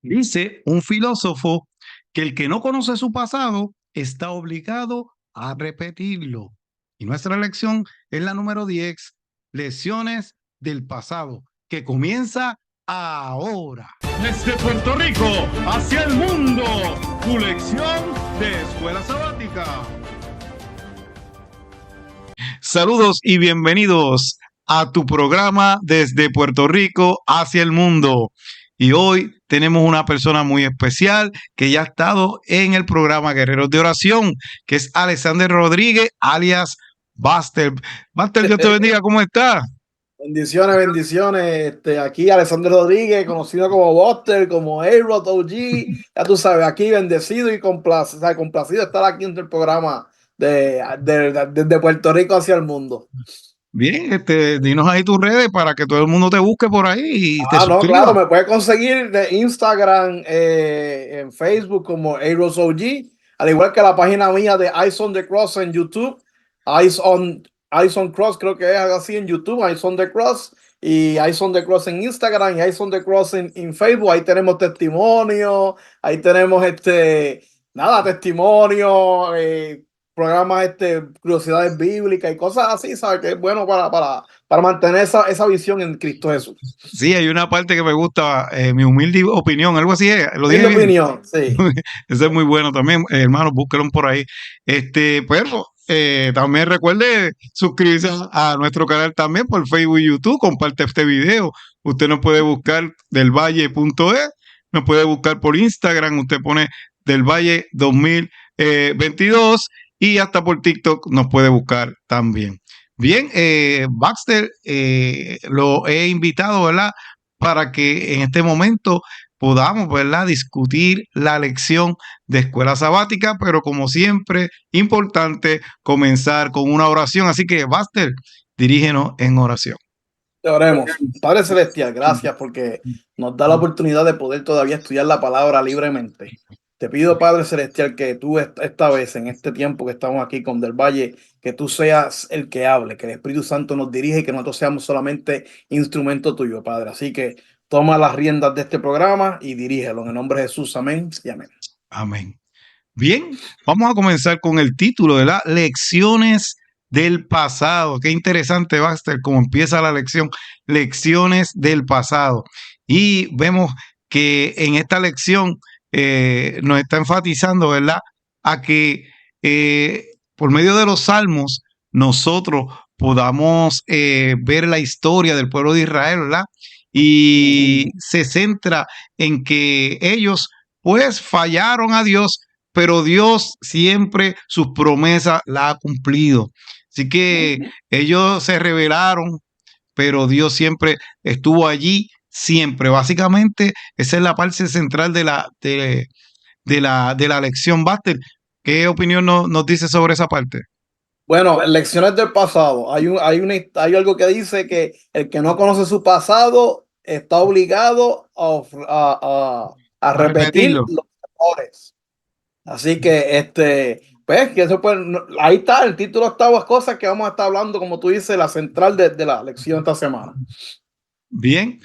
Dice un filósofo que el que no conoce su pasado está obligado a repetirlo. Y nuestra lección es la número 10, lecciones del pasado, que comienza ahora. Desde Puerto Rico hacia el mundo, tu lección de escuela sabática. Saludos y bienvenidos a tu programa desde Puerto Rico hacia el mundo. Y hoy tenemos una persona muy especial que ya ha estado en el programa Guerreros de Oración, que es Alexander Rodríguez, alias Buster. Buster, Dios te bendiga, ¿cómo estás? Bendiciones, bendiciones. Aquí Alexander Rodríguez, conocido como Buster, como A-Rod OG. Ya tú sabes, aquí bendecido y complacido de estar aquí en el programa de Puerto Rico hacia el mundo. Bien, dinos ahí tus redes para que todo el mundo te busque por ahí y te No, claro, suscriba. me puedes conseguir de Instagram, en Facebook como A-Rod OG, al igual que la página mía de Eyes on the Cross en YouTube. Eyes on Cross, creo que es algo así en YouTube, Eyes on the Cross, y Eyes on the Cross en Instagram, y Eyes on the Cross en Facebook. Ahí tenemos testimonio, ahí tenemos testimonio, programas, curiosidades bíblicas y cosas así, ¿sabes? Que es bueno para mantener esa visión en Cristo Jesús. Sí, hay una parte que me gusta, mi humilde opinión, algo así, ¿lo Es dije mi bien? opinión, sí. Ese es muy bueno también, hermanos, búsquenlo por ahí. Pero también recuerde suscribirse a nuestro canal también por Facebook y YouTube, comparte este video. Usted nos puede buscar delvalle.es, nos puede buscar por Instagram, usted pone Del Valle 2022 y hasta por TikTok nos puede buscar también. Bien, Baxter, lo he invitado, ¿verdad? Para que en este momento podamos, ¿verdad?, discutir la lección de escuela sabática, pero como siempre, importante comenzar con una oración. Así que, Buster, dirígenos en oración. Te oremos. Padre Celestial, gracias porque nos da la oportunidad de poder todavía estudiar la palabra libremente. Te pido, Padre Celestial, que tú esta vez, en este tiempo que estamos aquí con Del Valle, que tú seas el que hable, que el Espíritu Santo nos dirija y que nosotros seamos solamente instrumento tuyo, Padre. Así que toma las riendas de este programa y dirígelo en el nombre de Jesús. Amén y amén. Amén. Bien, vamos a comenzar con el título de las lecciones del pasado. Qué interesante, Buster, cómo empieza la lección, lecciones del pasado. Y vemos que en esta lección nos está enfatizando, ¿verdad?, a que por medio de los salmos nosotros podamos ver la historia del pueblo de Israel, ¿verdad? Y se centra en que ellos pues fallaron a Dios, pero Dios siempre sus promesas las ha cumplido. Así que ellos se rebelaron, pero Dios siempre estuvo allí, siempre. Básicamente, esa es la parte central de la lección. Buster, ¿qué opinión nos dice sobre esa parte? Bueno, lecciones del pasado. Hay algo que dice que el que no conoce su pasado está obligado a A repetir repetirlo. los errores. Así que, pues, que eso pues, ahí está, el título octavo, cosas que vamos a estar hablando, como tú dices, la central de la lección esta semana. Bien,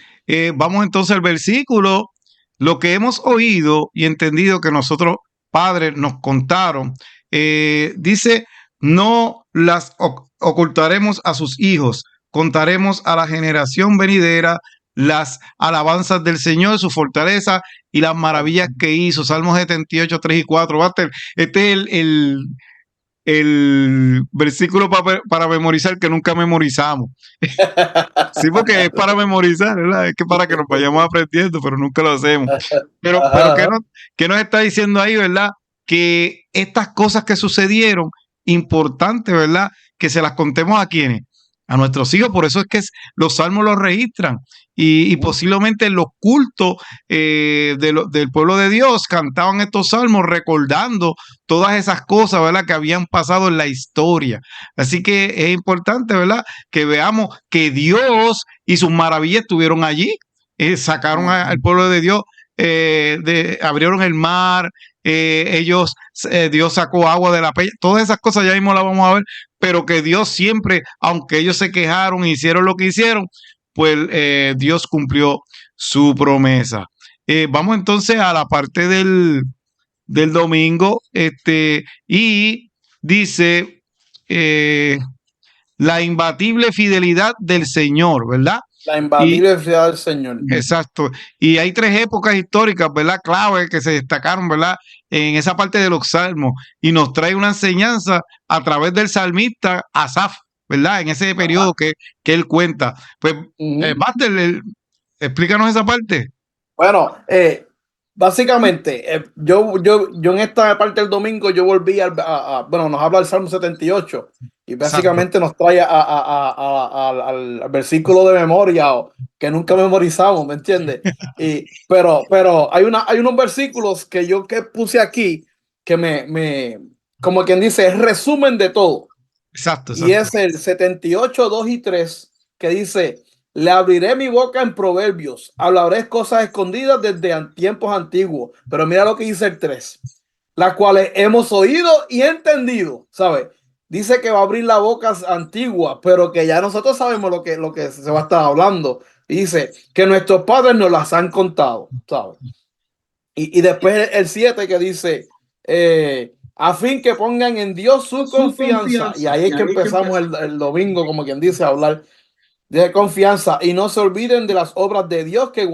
vamos entonces al versículo. Lo que hemos oído y entendido que nosotros, padres, nos contaron, dice, no las ocultaremos a sus hijos, contaremos a la generación venidera las alabanzas del Señor, su fortaleza y las maravillas que hizo. Salmos 78, 3 y 4. Buster, este es el versículo para memorizar que nunca memorizamos. Sí, porque es para memorizar, ¿verdad? Es que para que nos vayamos aprendiendo, pero nunca lo hacemos. Pero ¿qué nos está diciendo ahí, verdad? Que estas cosas que sucedieron, importante, ¿verdad? Que se las contemos a quienes, a nuestros hijos. Por eso es que los salmos los registran. Y posiblemente los cultos del pueblo de Dios cantaban estos salmos recordando todas esas cosas, ¿verdad?, que habían pasado en la historia. Así que es importante, ¿verdad?, que veamos que Dios y sus maravillas estuvieron allí, sacaron al pueblo de Dios, abrieron el mar, Dios sacó agua de la peña, todas esas cosas ya mismo las vamos a ver, pero que Dios siempre, aunque ellos se quejaron e hicieron lo que hicieron, pues Dios cumplió su promesa. Vamos entonces a la parte del domingo, y dice la imbatible fidelidad del Señor, ¿verdad? La Y imbatible fidelidad del Señor. exacto. Y hay tres épocas históricas, ¿verdad? Clave que se destacaron, ¿verdad? En esa parte de los salmos. Y nos trae una enseñanza a través del salmista Asaf, ¿verdad? En ese periodo que él cuenta. Pues, Buster, explícanos esa parte. Bueno, básicamente, yo en esta parte del domingo, yo volví bueno, nos habla el Salmo 78 y Exacto. básicamente nos trae al versículo de memoria que nunca memorizamos, ¿me entiendes? Pero hay unos versículos que puse aquí que como quien dice, es resumen de todo. Exacto, Y exacto. es el 78, 2 y 3 que dice: le abriré mi boca en proverbios, hablaré cosas escondidas desde tiempos antiguos. Pero mira lo que dice el 3, las cuales hemos oído y entendido, ¿sabes? Dice que va a abrir la boca antigua, pero que ya nosotros sabemos lo que se va a estar hablando. Y dice que nuestros padres nos las han contado, ¿sabes? Y después el 7 que dice, a fin que pongan en Dios su confianza. Y ahí es que empezamos el domingo, como quien dice, a hablar de confianza y no se olviden de las obras de Dios, que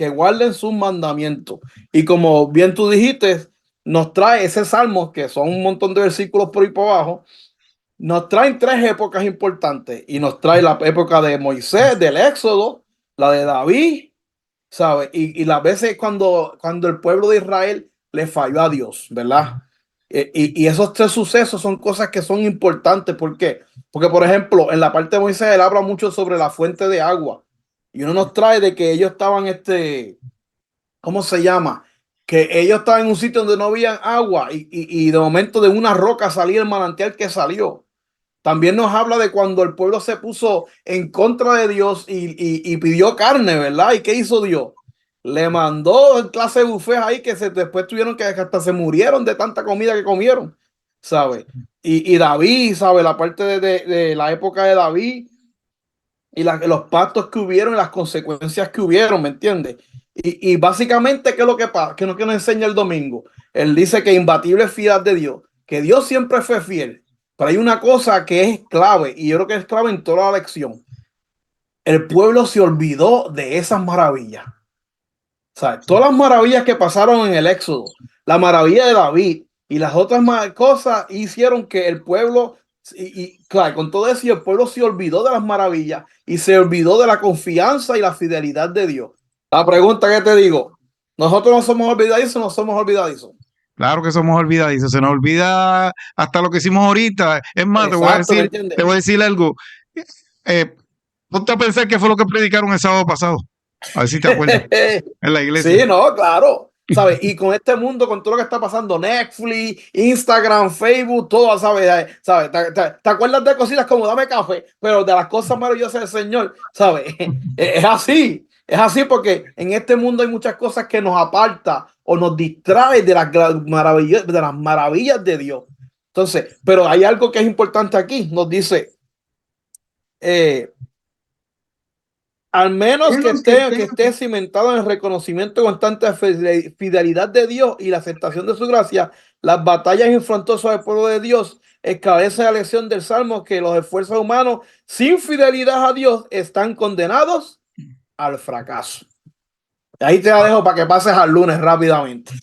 guarden sus mandamientos. Y como bien tú dijiste, nos trae ese salmo, que son un montón de versículos por ahí por abajo, nos traen tres épocas importantes y nos trae la época de Moisés, del Éxodo, la de David, ¿sabes? Y las veces cuando el pueblo de Israel le falló a Dios, ¿verdad? Y esos tres sucesos son cosas que son importantes. ¿Por qué? Porque, por ejemplo, en la parte de Moisés él habla mucho sobre la fuente de agua. Y uno nos trae de que ellos estaban, ¿cómo se llama? Que ellos estaban en un sitio donde no había agua y de momento de una roca salía el manantial que salió. También nos habla de cuando el pueblo se puso en contra de Dios y pidió carne, ¿verdad? ¿Y qué hizo Dios? Le mandó en clase de buffet ahí después tuvieron que hasta se murieron de tanta comida que comieron, ¿sabes? Y David, ¿sabes? La parte de la época de David y los pactos que hubieron y las consecuencias que hubieron, ¿me entiendes? Y básicamente, ¿qué es lo que pasa? ¿Qué es lo que nos enseña el domingo? Él dice que imbatible fidelidad de Dios, que Dios siempre fue fiel. Pero hay una cosa que es clave, y yo creo que es clave en toda la lección. El pueblo se olvidó de esas maravillas. O sea, todas las maravillas que pasaron en el Éxodo, la maravilla de David y las otras cosas hicieron que el pueblo, claro, con todo eso, el pueblo se olvidó de las maravillas y se olvidó de la confianza y la fidelidad de Dios. La pregunta que te digo, ¿nosotros no somos olvidadizos o no somos olvidadizos? Claro que somos olvidadizos, se nos olvida hasta lo que hicimos ahorita. Es más, Exacto, ¿me entiendes? te voy a decir algo. Eh, Ponte a pensar qué fue lo que predicaron el sábado pasado. A ver si te acuerdas. En la iglesia. Sí, no, claro. ¿Sabes? Y con este mundo, con todo lo que está pasando, Netflix, Instagram, Facebook, todo, ¿sabes? ¿Sabes? ¿Te acuerdas de cositas como dame café? Pero de las cosas maravillosas del Señor, ¿sabes? Es así porque en este mundo hay muchas cosas que nos aparta o nos distrae de las maravillas de Dios. Entonces, pero hay algo que es importante aquí. Nos dice, al menos que esté cimentado en el reconocimiento constante de fidelidad de Dios y la aceptación de su gracia, las batallas infructuosas del pueblo de Dios esclarece la lección del Salmo que los esfuerzos humanos sin fidelidad a Dios están condenados al fracaso. Ahí te la dejo para que pases al lunes rápidamente.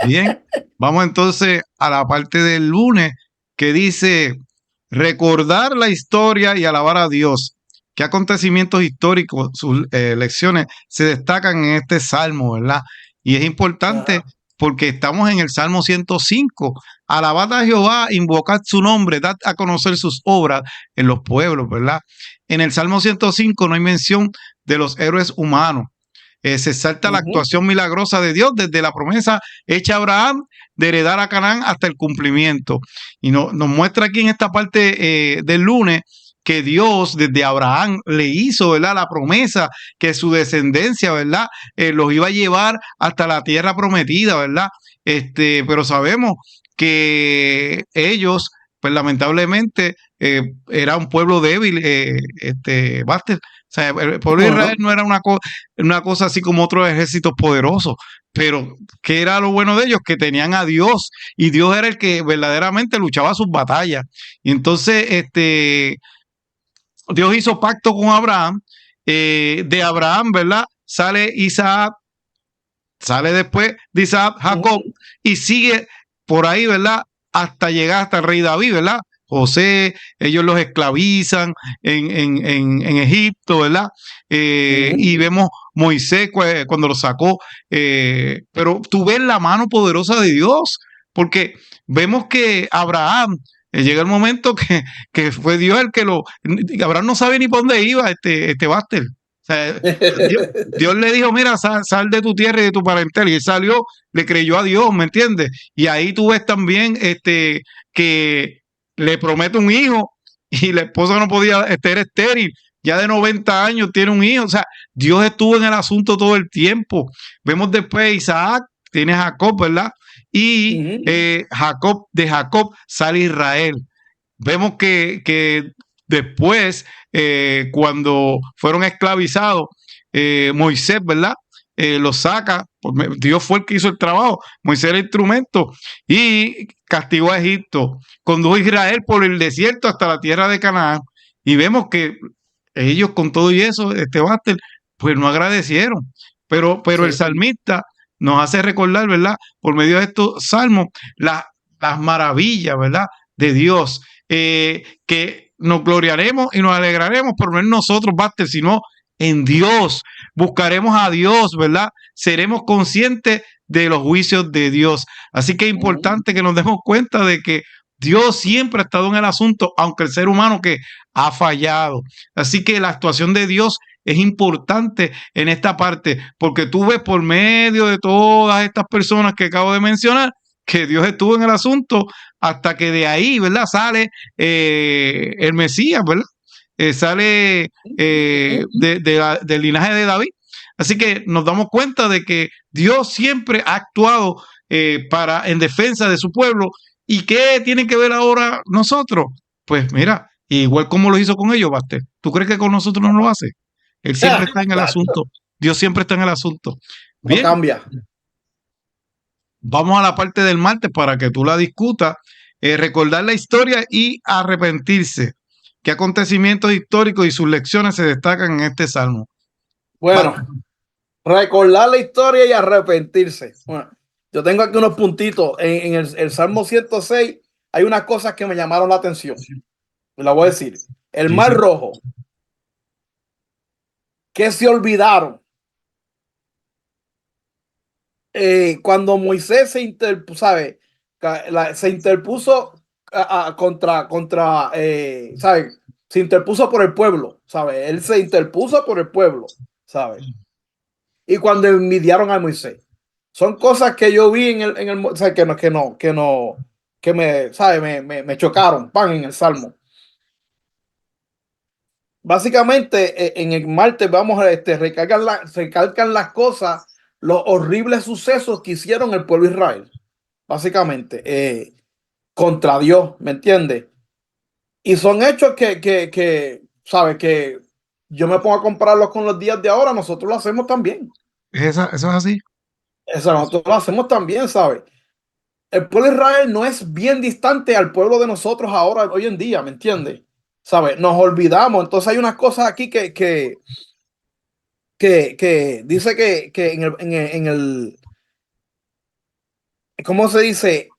Bien, vamos entonces a la parte del lunes que dice recordar la historia y alabar a Dios. ¿Qué acontecimientos históricos, sus lecciones se destacan en este salmo, verdad? Y es importante porque estamos en el Salmo 105. Alabad a Jehová, invocad su nombre, dad a conocer sus obras en los pueblos, ¿verdad? En el Salmo 105 no hay mención de los héroes humanos. Se salta la actuación milagrosa de Dios desde la promesa hecha a Abraham de heredar a Canaán hasta el cumplimiento. Y nos muestra aquí en esta parte del lunes que Dios desde Abraham le hizo, ¿verdad?, la promesa que su descendencia, ¿verdad?, los iba a llevar hasta la tierra prometida, ¿verdad? Pero sabemos que ellos, pues lamentablemente, era un pueblo débil, Buster, sea, el pueblo de Israel no era una cosa así como otros ejércitos poderosos, pero ¿qué era lo bueno de ellos? Que tenían a Dios, y Dios era el que verdaderamente luchaba sus batallas. Y entonces, Dios hizo pacto con Abraham, de Abraham, ¿verdad? Sale Isaac, sale después de Isaac Jacob, y sigue por ahí, ¿verdad? Hasta llegar hasta el rey David, ¿verdad? José, ellos los esclavizan en Egipto, ¿verdad? Y vemos Moisés cuando lo sacó, pero tú ves la mano poderosa de Dios, porque vemos que Abraham, llega el momento que fue Dios el que Abraham no sabe ni por dónde iba este Báster. O sea, Dios le dijo, mira, sal de tu tierra y de tu parentela, y él salió, le creyó a Dios, ¿me entiendes? Y ahí tú ves también que le promete un hijo, y la esposa no podía, era estéril, ya de 90 años tiene un hijo. O sea, Dios estuvo en el asunto todo el tiempo. Vemos después Isaac, tiene Jacob, ¿verdad? Y de Jacob sale Israel. Vemos que después, cuando fueron esclavizados, Moisés, ¿verdad? Los saca, Dios fue el que hizo el trabajo, Moisés era el instrumento, y castigó a Egipto, condujo a Israel por el desierto hasta la tierra de Canaán, y vemos que ellos con todo y eso, Báster, pues no agradecieron, pero el salmista nos hace recordar, ¿verdad? Por medio de estos salmos, las maravillas, ¿verdad? De Dios, que nos gloriaremos y nos alegraremos, pero no en nosotros, Báster, sino en Dios. Buscaremos a Dios, ¿verdad? Seremos conscientes de los juicios de Dios. Así que es importante que nos demos cuenta de que Dios siempre ha estado en el asunto, aunque el ser humano que ha fallado. Así que la actuación de Dios es importante en esta parte, porque tú ves por medio de todas estas personas que acabo de mencionar, que Dios estuvo en el asunto hasta que de ahí, ¿verdad? Sale el Mesías, ¿verdad? Sale del linaje de David. Así que nos damos cuenta de que Dios siempre ha actuado en defensa de su pueblo. ¿Y qué tiene que ver ahora nosotros? Pues mira, igual como lo hizo con ellos, Báster. ¿Tú crees que con nosotros no lo hace? Él siempre está en el asunto. Dios siempre está en el asunto. Bien. No cambia. Vamos a la parte del martes para que tú la discutas, recordar la historia y arrepentirse. ¿Qué acontecimientos históricos y sus lecciones se destacan en este salmo? Bueno, recordar la historia y arrepentirse. Bueno, yo tengo aquí unos puntitos. En el Salmo 106 hay unas cosas que me llamaron la atención. La voy a decir. El Mar Rojo. Que se olvidaron. Cuando Moisés se interpuso, ¿sabe? Se interpuso contra, ¿sabe? Se interpuso por el pueblo, ¿sabe? Él se interpuso por el pueblo, ¿sabe? Y cuando envidiaron a Moisés. Son cosas que yo vi o sea, que me, ¿sabe? Me chocaron, pan, en el Salmo. Básicamente, en el martes vamos a recalcan las cosas, los horribles sucesos que hicieron el pueblo de Israel, básicamente, contra Dios, ¿me entiendes? Y son hechos ¿sabes? Que yo me pongo a compararlos con los días de ahora, nosotros lo hacemos también. Eso es así. Eso nosotros lo hacemos también, ¿sabes? El pueblo de Israel no es bien distante al pueblo de nosotros ahora, hoy en día, ¿me entiendes? ¿Sabes? Nos olvidamos. Entonces hay unas cosas aquí que dice que en el, ¿cómo se dice?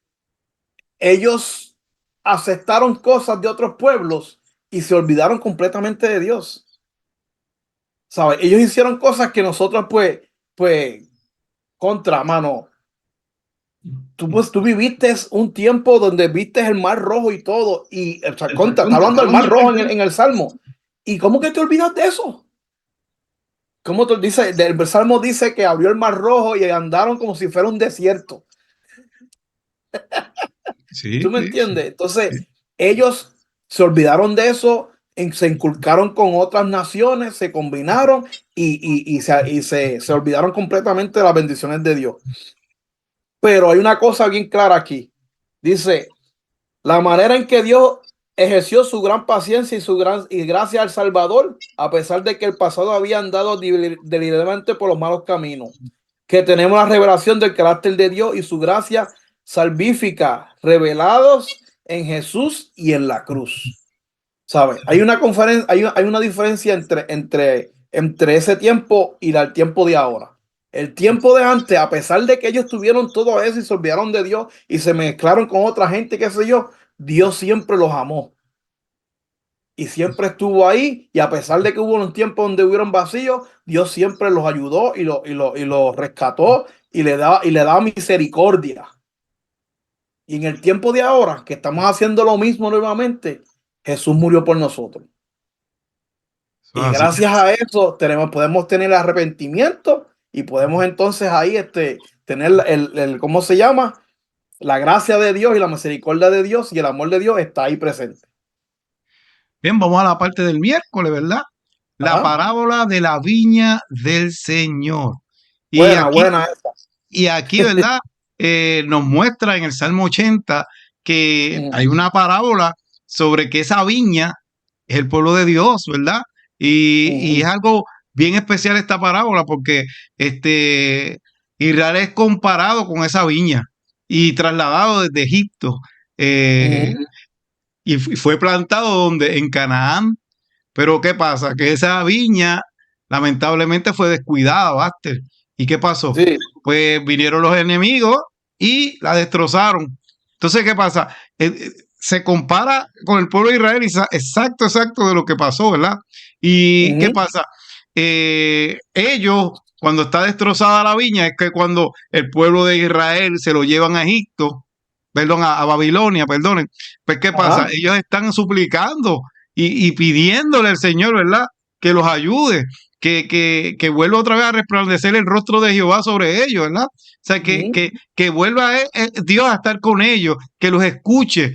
Ellos aceptaron cosas de otros pueblos y se olvidaron completamente de Dios. ¿Sabes? Ellos hicieron cosas que nosotros, pues, contra, mano. Tú viviste un tiempo donde viste el Mar Rojo y todo, y o sea, está hablando del Mar Rojo en el Salmo. ¿Y cómo que te olvidas de eso? ¿Cómo te dice? El Salmo dice que abrió el Mar Rojo y andaron como si fuera un desierto. Sí, ¿Tú me entiendes? Entonces, ellos se olvidaron de eso, se inculcaron con otras naciones, se combinaron y se olvidaron completamente de las bendiciones de Dios. Pero hay una cosa bien clara aquí. Dice, la manera en que Dios ejerció su gran paciencia y su gran y gracia al Salvador, a pesar de que el pasado había andado deliberadamente por los malos caminos. Que tenemos la revelación del carácter de Dios y su gracia salvífica revelados en Jesús y en la cruz. ¿Sabes? Hay una conferencia, hay una diferencia entre ese tiempo y el tiempo de ahora. El tiempo de antes, a pesar de que ellos tuvieron todo eso y se olvidaron de Dios y se mezclaron con otra gente, qué sé yo, Dios siempre los amó y siempre estuvo ahí. Y a pesar de que hubo un tiempo donde hubieron vacíos, Dios siempre los ayudó y los rescató y le da misericordia. Y en el tiempo de ahora, que estamos haciendo lo mismo nuevamente, Jesús murió por nosotros. Y Así. gracias a eso podemos tener arrepentimiento y podemos entonces ahí tener ¿cómo se llama? La gracia de Dios y la misericordia de Dios y el amor de Dios está ahí presente. Bien, vamos a la parte del miércoles, ¿verdad? La Ajá. parábola de la viña del Señor. Y Buena, aquí, buena esa. y aquí, ¿verdad? Nos muestra en el Salmo 80 que hay Ujú, una parábola sobre que esa viña es el pueblo de Dios, ¿verdad? Y es ujú, algo bien especial esta parábola porque Israel es comparado con esa viña y trasladado desde Egipto. eh, ujú, y fue plantado donde en Canaán. Pero ¿qué pasa? Que esa viña lamentablemente fue descuidada, Baster. ¿Y qué pasó? sí. Pues vinieron los enemigos y la destrozaron. Entonces, ¿qué pasa? Se compara con el pueblo de Israel y exacto de lo que pasó, ¿verdad? ¿Y qué Ujú, pasa? Ellos, cuando está destrozada la viña, es que cuando el pueblo de Israel se lo llevan a Egipto, perdón, a Babilonia, perdonen, pues ¿qué pasa? ajá. Ellos están suplicando y pidiéndole al Señor, ¿verdad? Que los ayude, que vuelva otra vez a resplandecer el rostro de Jehová sobre ellos, ¿verdad? O sea, Ujú, que vuelva Dios a estar con ellos, que los escuche,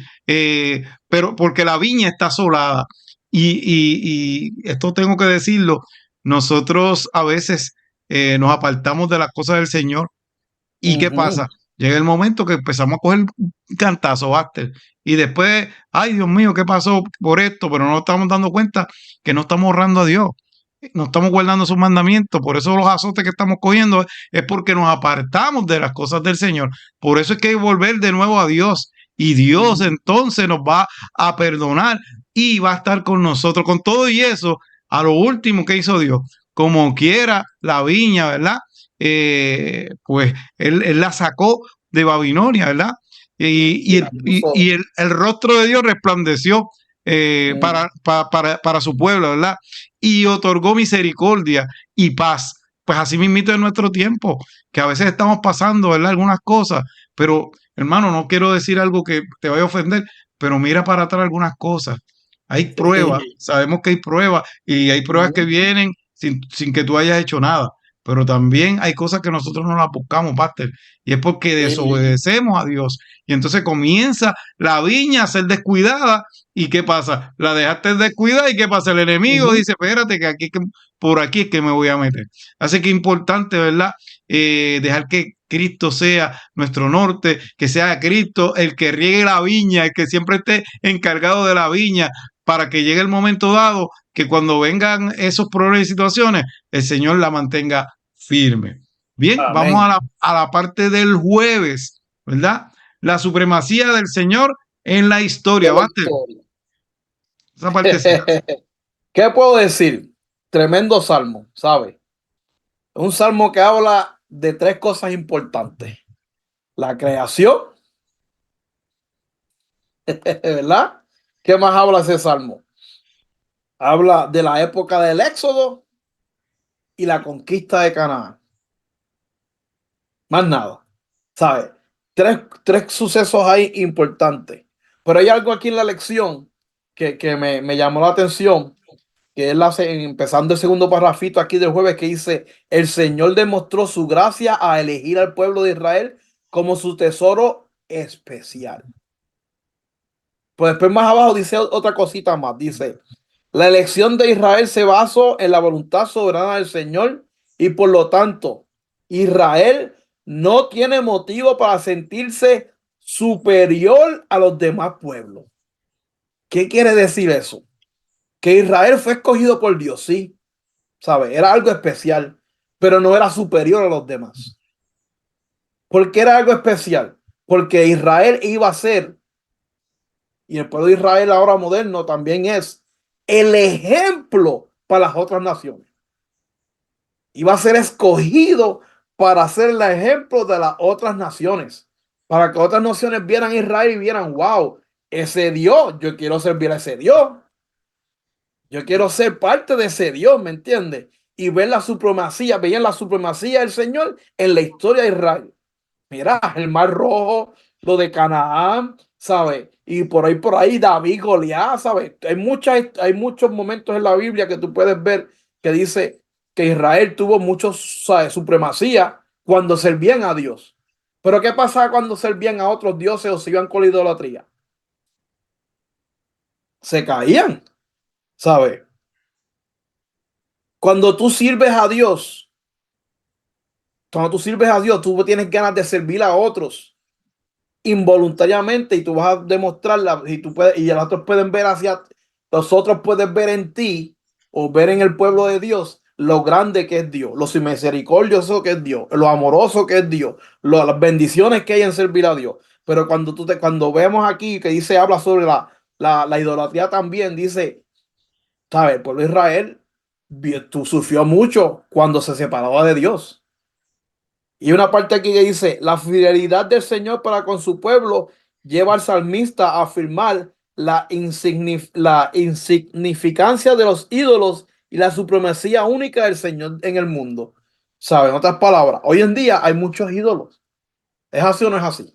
pero porque la viña está asolada. Y esto tengo que decirlo, nosotros a veces nos apartamos de las cosas del Señor. ¿Y qué ujú, pasa? Llega el momento que empezamos a coger cantazo, Baster. Y después, ay Dios mío, ¿qué pasó por esto? Pero no nos estamos dando cuenta que no estamos honrando a Dios. No estamos guardando sus mandamientos. Por eso los azotes que estamos cogiendo es porque nos apartamos de las cosas del Señor. Por eso es que hay que volver de nuevo a Dios. Y Dios ujú, entonces nos va a perdonar y va a estar con nosotros. Con todo y eso, a lo último que hizo Dios, como quiera la viña, ¿verdad? Pues él la sacó de Babilonia, ¿verdad? y la puso, Y el rostro de Dios resplandeció ujú, para su pueblo, ¿verdad? Y otorgó misericordia y paz. Pues así mismito en nuestro tiempo, que a veces estamos pasando, ¿verdad? Algunas cosas, pero hermano, no quiero decir algo que te vaya a ofender, pero mira para atrás algunas cosas. Hay pruebas, sabemos que hay pruebas y hay pruebas que ujú, vienen sin que tú hayas hecho nada. Pero también hay cosas que nosotros no las buscamos, Pastor, y es porque sí, desobedecemos a Dios. Y entonces comienza la viña a ser descuidada. ¿Y qué pasa? La dejaste descuidada y ¿qué pasa? El enemigo ujú, dice, espérate, por aquí es que me voy a meter. Así que es importante, ¿verdad? Dejar que Cristo sea nuestro norte, que sea Cristo el que riegue la viña, el que siempre esté encargado de la viña, para que llegue el momento dado que cuando vengan esos problemas y situaciones, el Señor la mantenga firme. Bien, vamos amén. a la parte del jueves, ¿verdad? La supremacía del Señor en la De historia. la Bate, historia. esa partecita. ¿Qué puedo decir? Tremendo salmo, ¿sabes? Un salmo que habla de tres cosas importantes. La creación, ¿verdad? ¿Qué más habla ese salmo? Habla de la época del Éxodo y la conquista de Canaán. Más nada, ¿sabes? Tres sucesos ahí importantes. Pero hay algo aquí en la lección que me llamó la atención, que él hace, empezando el segundo parrafito aquí del jueves, que dice, el Señor demostró su gracia a elegir al pueblo de Israel como su tesoro especial. Pues después más abajo dice otra cosita más, dice, la elección de Israel se basó en la voluntad soberana del Señor y por lo tanto, Israel no tiene motivo para sentirse superior a los demás pueblos. ¿Qué quiere decir eso? Que Israel fue escogido por Dios, sí, ¿sabe? Era algo especial, pero no era superior a los demás. ¿Por qué era algo especial? Porque Israel iba a ser, y el pueblo de Israel ahora moderno también es, el ejemplo para las otras naciones. Iba a ser escogido para ser el ejemplo de las otras naciones. Para que otras naciones vieran a Israel y vieran, wow, ese Dios, yo quiero servir a ese Dios. Yo quiero ser parte de ese Dios, ¿me entiendes? Y ver la supremacía, veían la supremacía del Señor en la historia de Israel. Mira, el Mar Rojo, lo de Canaán, ¿sabes? Y por ahí, David, Goliat, ¿sabes? Hay muchos momentos en la Biblia que tú puedes ver que dice que Israel tuvo muchos, ¿sabes? Supremacía cuando servían a Dios. Pero ¿qué pasa cuando servían a otros dioses o se iban con la idolatría? Se caían, ¿sabes? Cuando tú sirves a Dios, cuando tú sirves a Dios, tú tienes ganas de servir a otros involuntariamente y tú vas a demostrarla y tú puedes, y los otros pueden ver los otros pueden ver en ti o ver en el pueblo de Dios lo grande que es Dios, lo misericordioso que es Dios, lo amoroso que es Dios, las bendiciones que hay en servir a Dios. Pero cuando vemos aquí que dice, habla sobre la idolatría también, dice, ¿sabes? El pueblo de Israel tú sufrió mucho cuando se separaba de Dios. Y una parte aquí que dice, la fidelidad del Señor para con su pueblo lleva al salmista a afirmar la insignificancia de los ídolos y la supremacía única del Señor en el mundo. ¿Saben? En otras palabras, hoy en día hay muchos ídolos. ¿Es así o no es así?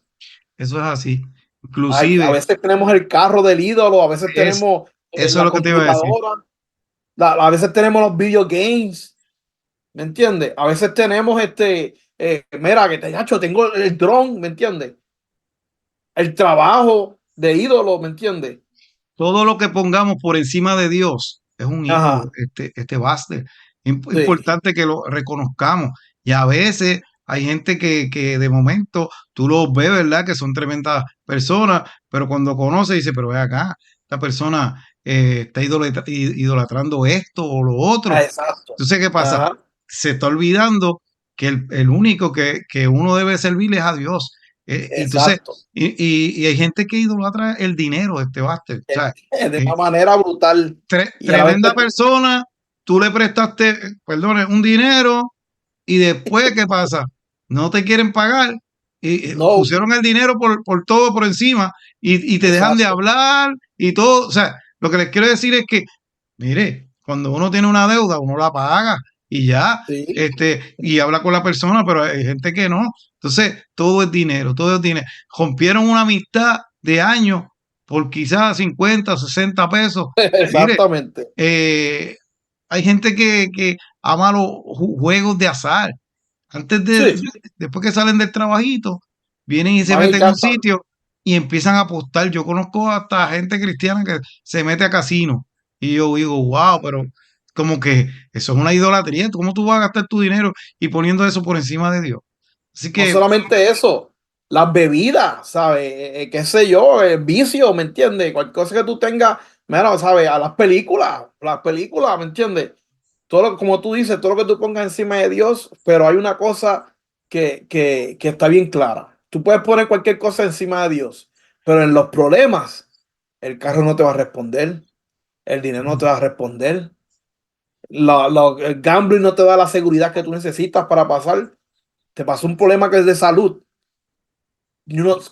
Eso es así. A Inclusive, veces tenemos el carro del ídolo, a veces es, tenemos eso es la lo que te iba a decir. computadora, a veces tenemos los video games. ¿Me entiendes? A veces tenemos mira, que te hacho, tengo el dron, ¿me entiendes? El trabajo de ídolo, ¿me entiendes? Todo lo que pongamos por encima de Dios es un ídolo, Ajá, este Buster. sí, Importante que lo reconozcamos. Y a veces hay gente que de momento tú los ves, ¿verdad? Que son tremendas personas, pero cuando conoce dice, pero ve acá, esta persona está idolatrando esto o lo otro. exacto. Entonces, ¿qué pasa? Ajá, Se está olvidando que el único que uno debe servir es a Dios. Entonces, exacto. y hay gente que idolatra el dinero, Buster. O sea, De eh, una manera brutal. Y a la vez, tremenda persona, tú le prestaste, perdone, un dinero y después, ¿qué pasa? No te quieren pagar y no, pusieron el dinero por todo por encima y te dejan de exacto. hablar y todo. O sea, lo que les quiero decir es que, mire, cuando uno tiene una deuda, uno la paga y ya, Sí, y habla con la persona, pero hay gente que no. Entonces, todo es dinero, todo es dinero. Rompieron una amistad de años por quizás 50 o 60 pesos. Mire, exactamente. eh, hay gente que ama los juegos de azar. Antes Sí, después que salen del trabajito, vienen y se van y meten en un gastan. sitio y empiezan a apostar. Yo conozco hasta gente cristiana que se mete a casino. Y yo digo, wow, pero como que eso es una idolatría. ¿Cómo tú vas a gastar tu dinero y poniendo eso por encima de Dios? Así No que, solamente eso, las bebidas, ¿sabes? Qué sé yo, el vicio, ¿me entiendes? Cualquier cosa que tú tengas, mira, ¿sabes? A las películas, ¿me entiendes? Como tú dices, todo lo que tú pongas encima de Dios, pero hay una cosa que está bien clara. Tú puedes poner cualquier cosa encima de Dios, pero en los problemas, el carro no te va a responder, el dinero no te va a responder, el gambling no te da la seguridad que tú necesitas para pasar. Te pasó un problema que es de salud.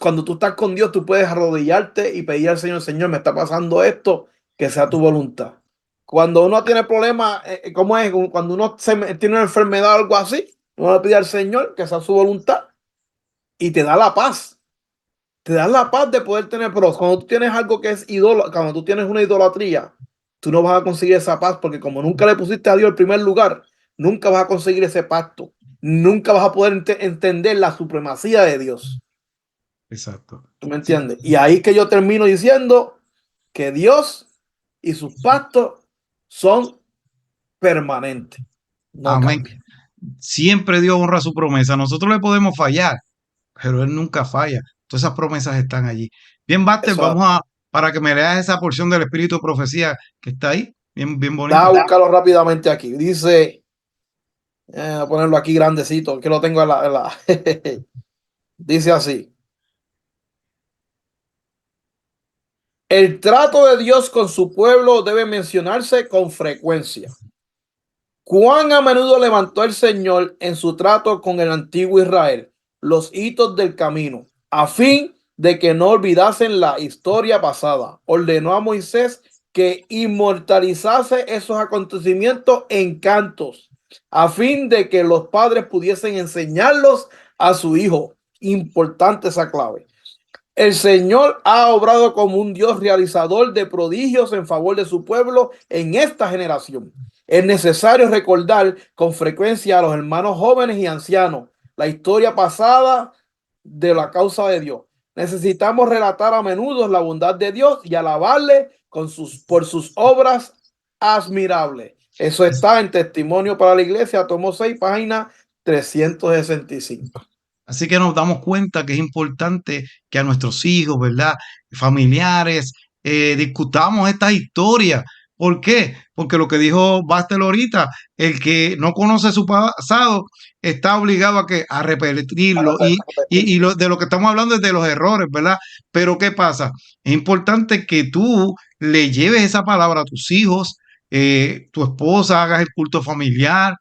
Cuando tú estás con Dios, tú puedes arrodillarte y pedir al Señor, Señor, me está pasando esto, que sea tu voluntad. Cuando uno tiene problemas, ¿cómo es? Cuando uno tiene una enfermedad o algo así, uno le pide al Señor que sea su voluntad y te da la paz. Te da la paz de poder tener, pero cuando tú tienes algo que es ídolo, cuando tú tienes una idolatría, tú no vas a conseguir esa paz porque como nunca le pusiste a Dios el primer lugar, nunca vas a conseguir ese pacto. Nunca vas a poder entender la supremacía de Dios. exacto. ¿Tú me Sí, entiendes? Y ahí que yo termino diciendo que Dios y sus pactos son permanentes, no amén. cambian. Siempre Dios honra su promesa. Nosotros le podemos fallar, pero Él nunca falla. Todas esas promesas están allí. Bien, Buster, Eso, para que me leas esa porción del Espíritu de Profecía que está ahí, bien, bien bonita. a buscarlo rápidamente aquí. Dice, a ponerlo aquí grandecito, que lo tengo dice así. El trato de Dios con su pueblo debe mencionarse con frecuencia. Cuán a menudo levantó el Señor en su trato con el antiguo Israel los hitos del camino, a fin de que no olvidasen la historia pasada. Ordenó a Moisés que inmortalizase esos acontecimientos en cantos, a fin de que los padres pudiesen enseñarlos a su hijo. Importante esa clave. El Señor ha obrado como un Dios realizador de prodigios en favor de su pueblo en esta generación. Es necesario recordar con frecuencia a los hermanos jóvenes y ancianos la historia pasada de la causa de Dios. Necesitamos relatar a menudo la bondad de Dios y alabarle por sus obras admirables. Eso está en Testimonio para la Iglesia, tomo 6, página 365. Así que nos damos cuenta que es importante que a nuestros hijos, ¿verdad? Familiares, discutamos estas historias. ¿Por qué? Porque lo que dijo Bastel ahorita, el que no conoce su pasado está obligado a repetirlo. De lo que estamos hablando es de los errores, ¿verdad? Pero ¿qué pasa? Es importante que tú le lleves esa palabra a tus hijos, tu esposa, hagas el culto familiar,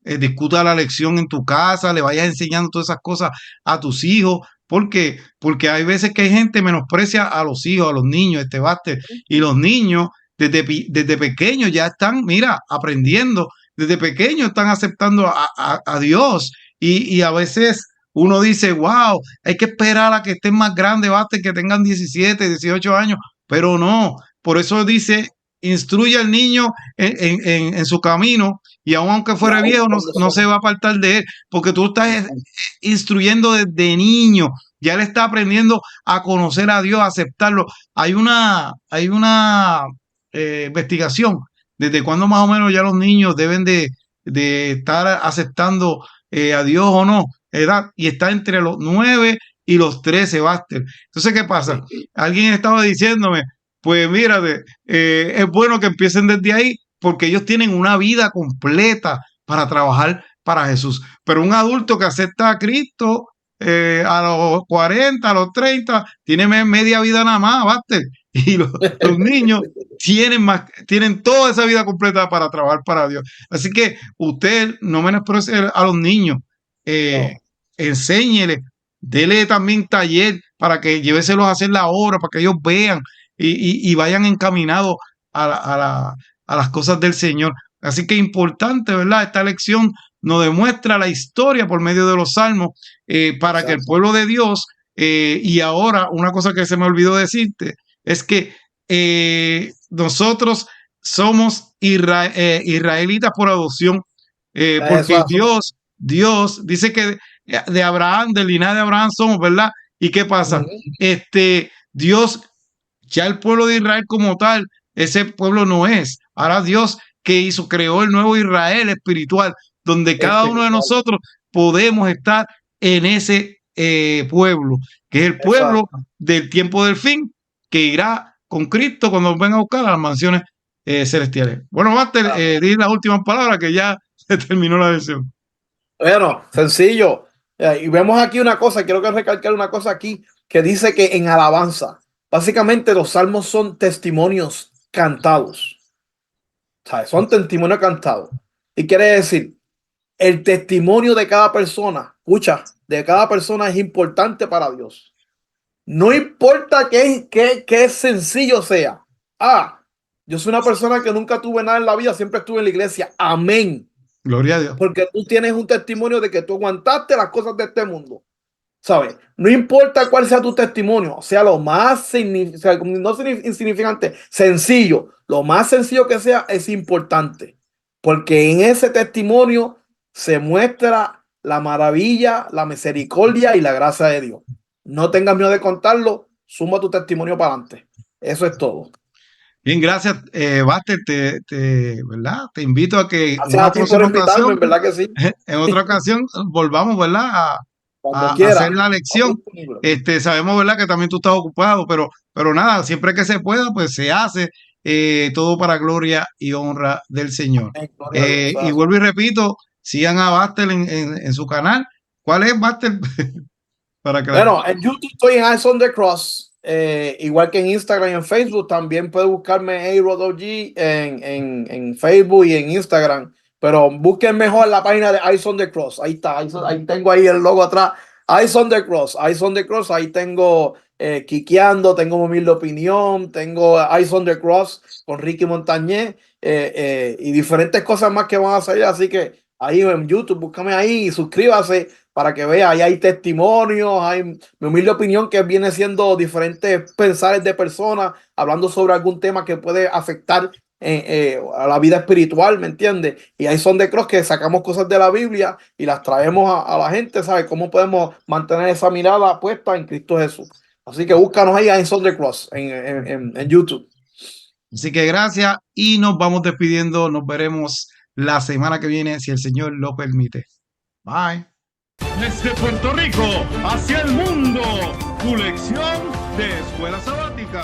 discuta la lección en tu casa, le vayas enseñando todas esas cosas a tus hijos. ¿Por qué? Porque hay veces que hay gente menosprecia a los hijos, a los niños, Baste, y los niños desde pequeños ya están, mira, aprendiendo, desde pequeños están aceptando a Dios y a veces uno dice, wow, hay que esperar a que estén más grandes, Baste, que tengan 17, 18 años, pero no, por eso dice, instruye al niño en su camino y aunque fuera viejo no se va a apartar de él, porque tú estás instruyendo desde niño, ya él está aprendiendo a conocer a Dios, a aceptarlo. Hay una investigación desde cuándo más o menos ya los niños deben de estar aceptando a Dios o no, edad, y está entre los 9 y los 13, Baster. Entonces, ¿qué pasa? Alguien estaba diciéndome, pues mírate, es bueno que empiecen desde ahí porque ellos tienen una vida completa para trabajar para Jesús. Pero un adulto que acepta a Cristo a los 40, a los 30, tiene media vida nada más, Baster. Y los niños tienen toda esa vida completa para trabajar para Dios. Así que usted no menosprecie a los niños, enséñele, dele también taller para que lléveselos a hacer la obra, para que ellos vean y vayan encaminados a las cosas del Señor. Así que importante, ¿verdad? Esta lección nos demuestra la historia por medio de los salmos para que el pueblo de Dios, y ahora una cosa que se me olvidó decirte, es que nosotros somos israelitas por adopción, porque Dios dice que de Abraham, del linaje de Abraham somos, ¿verdad? ¿Y qué pasa? Dios, ya el pueblo de Israel como tal, ese pueblo no es. Ahora Dios que hizo, creó el nuevo Israel espiritual, donde cada uno de nosotros podemos estar en ese pueblo, que es el pueblo del tiempo del fin, que irá con Cristo cuando venga a buscar a las mansiones celestiales. Bueno, Master, di las últimas palabras que ya se terminó la lección. Bueno, sencillo. Y vemos aquí una cosa, quiero que recalcar una cosa aquí, que dice que en alabanza, básicamente los salmos son testimonios cantados. O sea, son testimonios cantados. Y quiere decir, el testimonio de cada persona, escucha, de cada persona es importante para Dios. No importa qué sencillo sea. Yo soy una persona que nunca tuve nada en la vida, siempre estuve en la iglesia. Amén. Gloria a Dios. Porque tú tienes un testimonio de que tú aguantaste las cosas de este mundo. ¿Sabes? No importa cuál sea tu testimonio, sea lo más insignificante, sencillo, lo más sencillo que sea, es importante. Porque en ese testimonio se muestra la maravilla, la misericordia y la gracia de Dios. No tengas miedo de contarlo, suma tu testimonio para adelante. Eso es todo. Bien, gracias, Baster, ¿verdad? Te invito a que Gracias a ti por invitarme, en verdad que sí. en otra ocasión volvamos, ¿verdad? Cuando hacer quiera. la lección. Sabemos, ¿verdad?, que también tú estás ocupado, pero nada, siempre que se pueda, pues se hace, todo para gloria y honra del Señor. Gloria a Dios. Y vuelvo y repito, sigan a Bastel en su canal. ¿Cuál es Bastel? Para que Bueno, en YouTube estoy en Eyes on the Cross, igual que en Instagram y en Facebook. También puede buscarme A-Rod en Facebook y en Instagram. Pero busquen mejor la página de Eyes on the Cross. Ahí está, ahí tengo ahí el logo atrás. Eyes on the Cross, Eyes on the Cross. Ahí tengo Quiqueando, tengo Humilde Opinión, tengo Eyes on the Cross con Ricky Montañez y diferentes cosas más que van a salir. Así que ahí en YouTube, búscame ahí y suscríbase para que vea. Ahí hay testimonios, hay mi humilde opinión, que viene siendo diferentes pensares de personas hablando sobre algún tema que puede afectar a la vida espiritual, ¿me entiendes? Y ahí son de Cross, que sacamos cosas de la Biblia y las traemos a la gente, ¿sabes? Cómo podemos mantener esa mirada puesta en Cristo Jesús. Así que búscanos ahí Son de Cross en YouTube. Así que gracias y nos vamos despidiendo. Nos veremos la semana que viene, si el Señor lo permite. Bye. Desde Puerto Rico hacia el mundo, tu lección de escuela sabática.